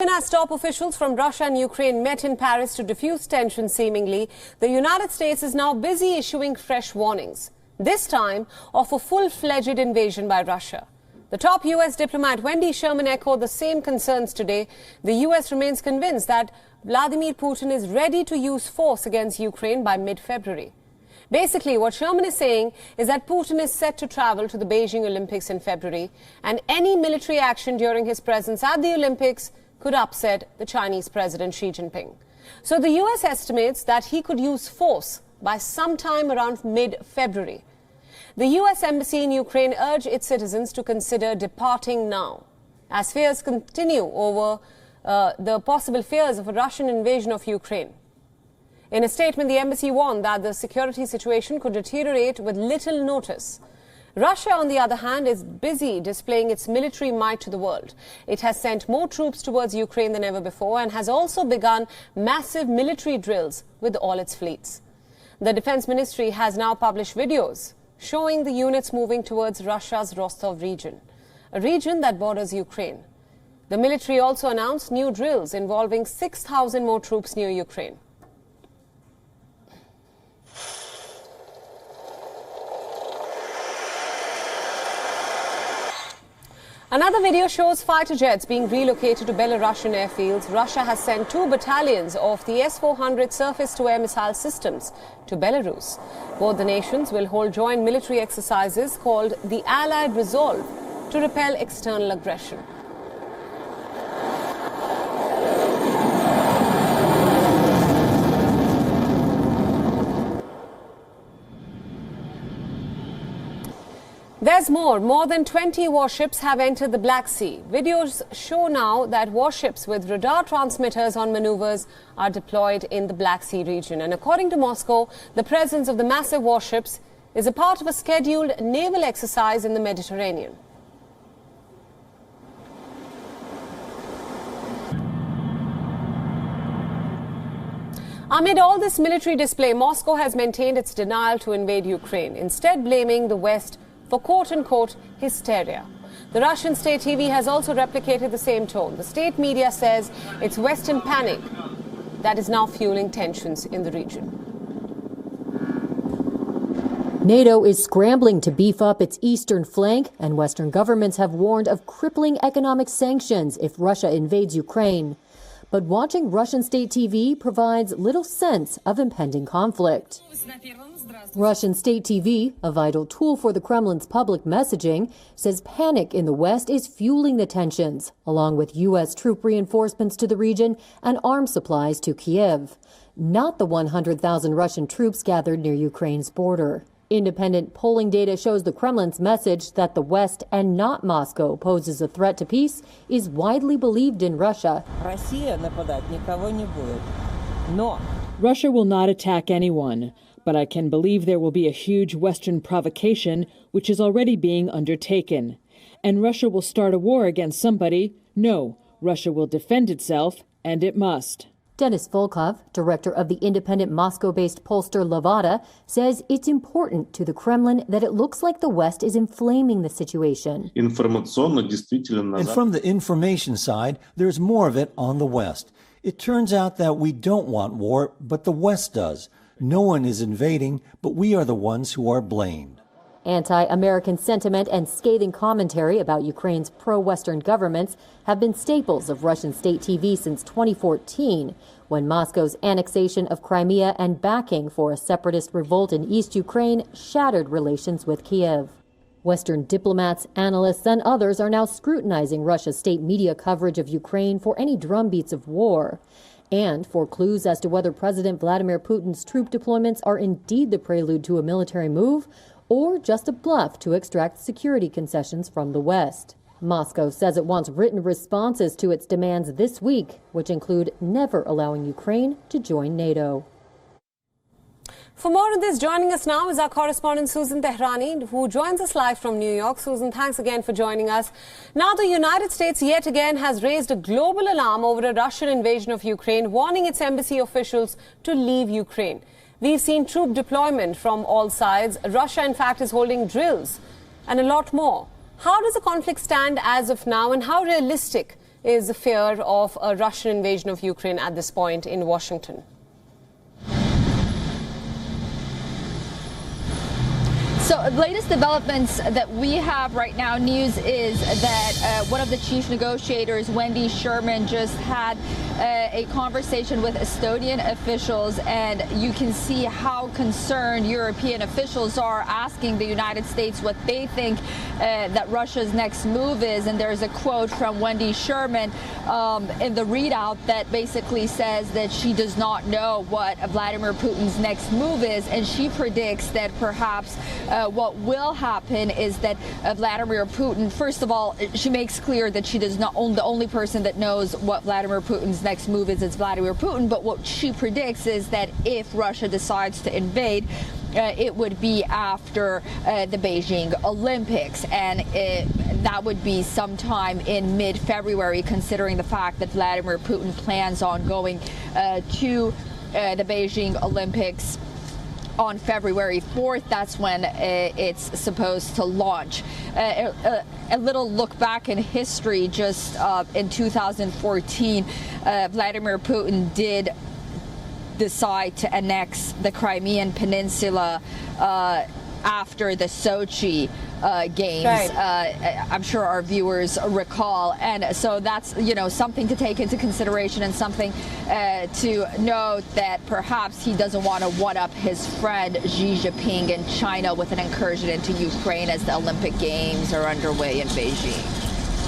Even as top officials from Russia and Ukraine met in Paris to diffuse tension seemingly, the United States is now busy issuing fresh warnings, this time of a full-fledged invasion by Russia. The top U.S. diplomat Wendy Sherman echoed the same concerns today. The U.S. remains convinced that Vladimir Putin is ready to use force against Ukraine by mid-February. Basically, what Sherman is saying is that Putin is set to travel to the Beijing Olympics in February, and any military action during his presence at the Olympics could upset the Chinese President Xi Jinping. So the U.S. estimates that he could use force by sometime around mid-February. The U.S. Embassy in Ukraine urged its citizens to consider departing now, as fears continue over the possible fears of a Russian invasion of Ukraine. In a statement, the embassy warned that the security situation could deteriorate with little notice. Russia, on the other hand, is busy displaying its military might to the world. It has sent more troops towards Ukraine than ever before and has also begun massive military drills with all its fleets. The Defense Ministry has now published videos showing the units moving towards Russia's Rostov region, a region that borders Ukraine. The military also announced new drills involving 6,000 more troops near Ukraine. Another video shows fighter jets being relocated to Belarusian airfields. Russia has sent 2 battalions of the S-400 surface-to-air missile systems to Belarus. Both the nations will hold joint military exercises called the Allied Resolve to repel external aggression. There's more. More than 20 warships have entered the Black Sea. Videos show now that warships with radar transmitters on maneuvers are deployed in the Black Sea region. And according to Moscow, the presence of the massive warships is a part of a scheduled naval exercise in the Mediterranean. Amid all this military display, Moscow has maintained its denial to invade Ukraine, instead blaming the West for quote-unquote hysteria. The Russian state TV has also replicated the same tone. The state media says it's Western panic that is now fueling tensions in the region. NATO is scrambling to beef up its eastern flank, and Western governments have warned of crippling economic sanctions if Russia invades Ukraine. But watching Russian state TV provides little sense of impending conflict. Russian state TV, a vital tool for the Kremlin's public messaging, says panic in the West is fueling the tensions, along with U.S. troop reinforcements to the region and arms supplies to Kiev, not the 100,000 Russian troops gathered near Ukraine's border. Independent polling data shows the Kremlin's message that the West and not Moscow poses a threat to peace is widely believed in Russia. Russia will not attack anyone, but I can believe there will be a huge Western provocation which is already being undertaken. And Russia will start a war against somebody. No, Russia will defend itself, and it must. Denis Volkov, director of the independent Moscow-based pollster Levada, says it's important to the Kremlin that it looks like the West is inflaming the situation. And from the information side, there's more of it on the West. It turns out that we don't want war, but the West does. No one is invading, but we are the ones who are blamed. Anti-American sentiment and scathing commentary about Ukraine's pro-Western governments have been staples of Russian state TV since 2014, when Moscow's annexation of Crimea and backing for a separatist revolt in East Ukraine shattered relations with Kiev. Western diplomats, analysts, and others are now scrutinizing Russia's state media coverage of Ukraine for any drumbeats of war, and for clues as to whether President Vladimir Putin's troop deployments are indeed the prelude to a military move, or just a bluff to extract security concessions from the West. Moscow says it wants written responses to its demands this week, which include never allowing Ukraine to join NATO. For more on this, joining us now is our correspondent Susan Tehrani, who joins us live from New York. Susan, thanks again for joining us. Now, the United States yet again has raised a global alarm over a Russian invasion of Ukraine, warning its embassy officials to leave Ukraine. We've seen troop deployment from all sides. Russia, in fact, is holding drills and a lot more. How does the conflict stand as of now, and how realistic is the fear of a Russian invasion of Ukraine at this point in Washington? So the latest developments that we have right now, news is that one of the chief negotiators, Wendy Sherman, just had a conversation with Estonian officials, and you can see how concerned European officials are, asking the United States what they think that Russia's next move is. And there's a quote from Wendy Sherman in the readout that basically says that she does not know what Vladimir Putin's next move is, and she predicts that perhaps what will happen is that Vladimir Putin, first of all, she makes clear that she does not own the only person that knows what Vladimir Putin's next move is Vladimir Putin. But what she predicts is that if Russia decides to invade, it would be after the Beijing Olympics, and that would be sometime in mid-February, considering the fact that Vladimir Putin plans on going to the Beijing Olympics on February 4th. That's when it's supposed to launch. A little look back in history, just in 2014, Vladimir Putin did decide to annex the Crimean Peninsula after the Sochi games. Right. I'm sure our viewers recall, and so that's something to take into consideration, and something to note that perhaps he doesn't want to one-up his friend Xi Jinping in China with an incursion into Ukraine as the Olympic Games are underway in Beijing.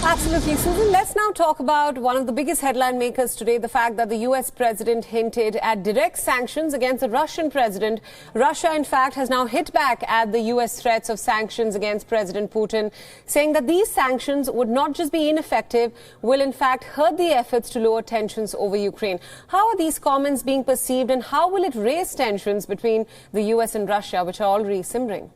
Absolutely. Susan, let's now talk about one of the biggest headline makers today, the fact that the U.S. president hinted at direct sanctions against the Russian president. Russia, in fact, has now hit back at the U.S. threats of sanctions against President Putin, saying that these sanctions would not just be ineffective, will in fact hurt the efforts to lower tensions over Ukraine. How are these comments being perceived, and how will it raise tensions between the U.S. and Russia, which are already simmering?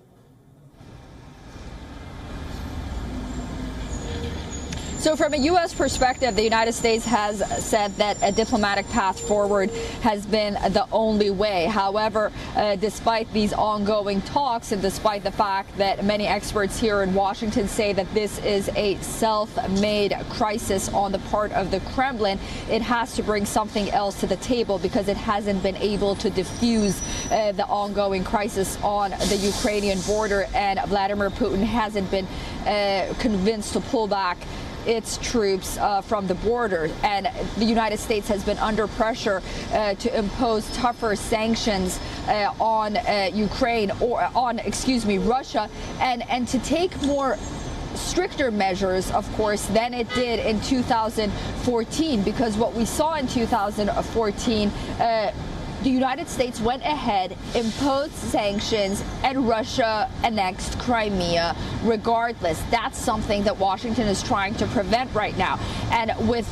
So from a U.S. perspective, the United States has said that a diplomatic path forward has been the only way. However, despite these ongoing talks, and despite the fact that many experts here in Washington say that this is a self-made crisis on the part of the Kremlin, it has to bring something else to the table, because it hasn't been able to diffuse the ongoing crisis on the Ukrainian border, and Vladimir Putin hasn't been convinced to pull back its troops from the border, and the United States has been under pressure to impose tougher sanctions on Ukraine, or on, Russia, and to take more stricter measures, of course, than it did in 2014, because what we saw in 2014, the United States went ahead, imposed sanctions, and Russia annexed Crimea regardless. That's something that Washington is trying to prevent right now. And with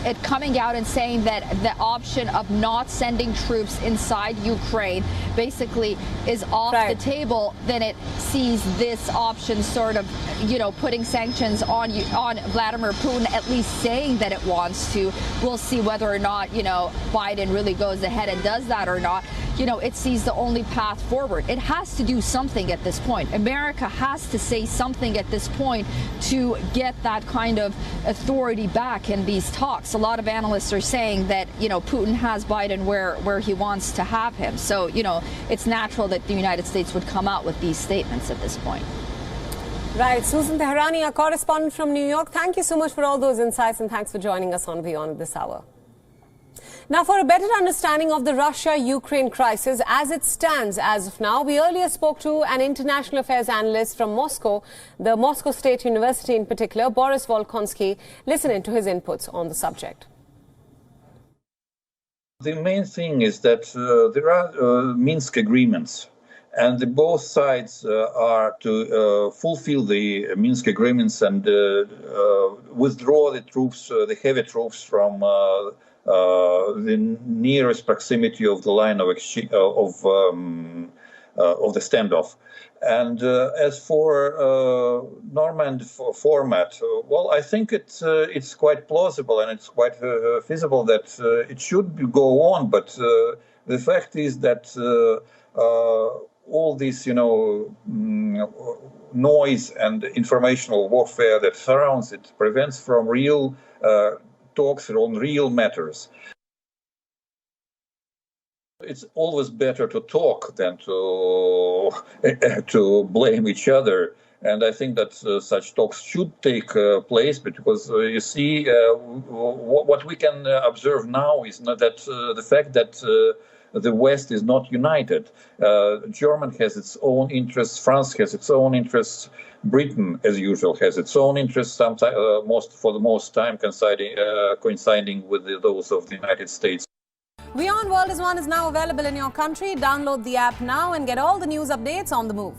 it coming out and saying that the option of not sending troops inside Ukraine basically is off the table, then it sees this option sort of, putting sanctions on Vladimir Putin, at least saying that it wants to. We'll see whether or not, Biden really goes ahead and does that or not. It sees the only path forward. It has to do something at this point. America has to say something at this point to get that kind of authority back in these talks. A lot of analysts are saying that, Putin has Biden where he wants to have him. So, it's natural that the United States would come out with these statements at this point. Right. Susan Teherani, our correspondent from New York, thank you so much for all those insights, and thanks for joining us on WION this hour. Now, for a better understanding of the Russia-Ukraine crisis as it stands as of now, we earlier spoke to an international affairs analyst from Moscow, the Moscow State University in particular, Boris Volkonsky. Listen in to his inputs on the subject. The main thing is that there are Minsk agreements, and both sides are to fulfill the Minsk agreements and withdraw the troops, the heavy troops, from the nearest proximity of the line of the standoff. And as for Normand format, well, I think it's quite plausible and it's quite feasible that it should go on. But the fact is that all this, noise and informational warfare that surrounds it prevents from real talks on real matters. It's always better to talk than to blame each other. And I think that such talks should take place, because you see, what we can observe now is not that the fact that the West is not united. Germany has its own interests, France has its own interests, Britain, as usual, has its own interests, for the most time coinciding with those of the United States. WION World is now available in your country. Download the app now and get all the news updates on the move.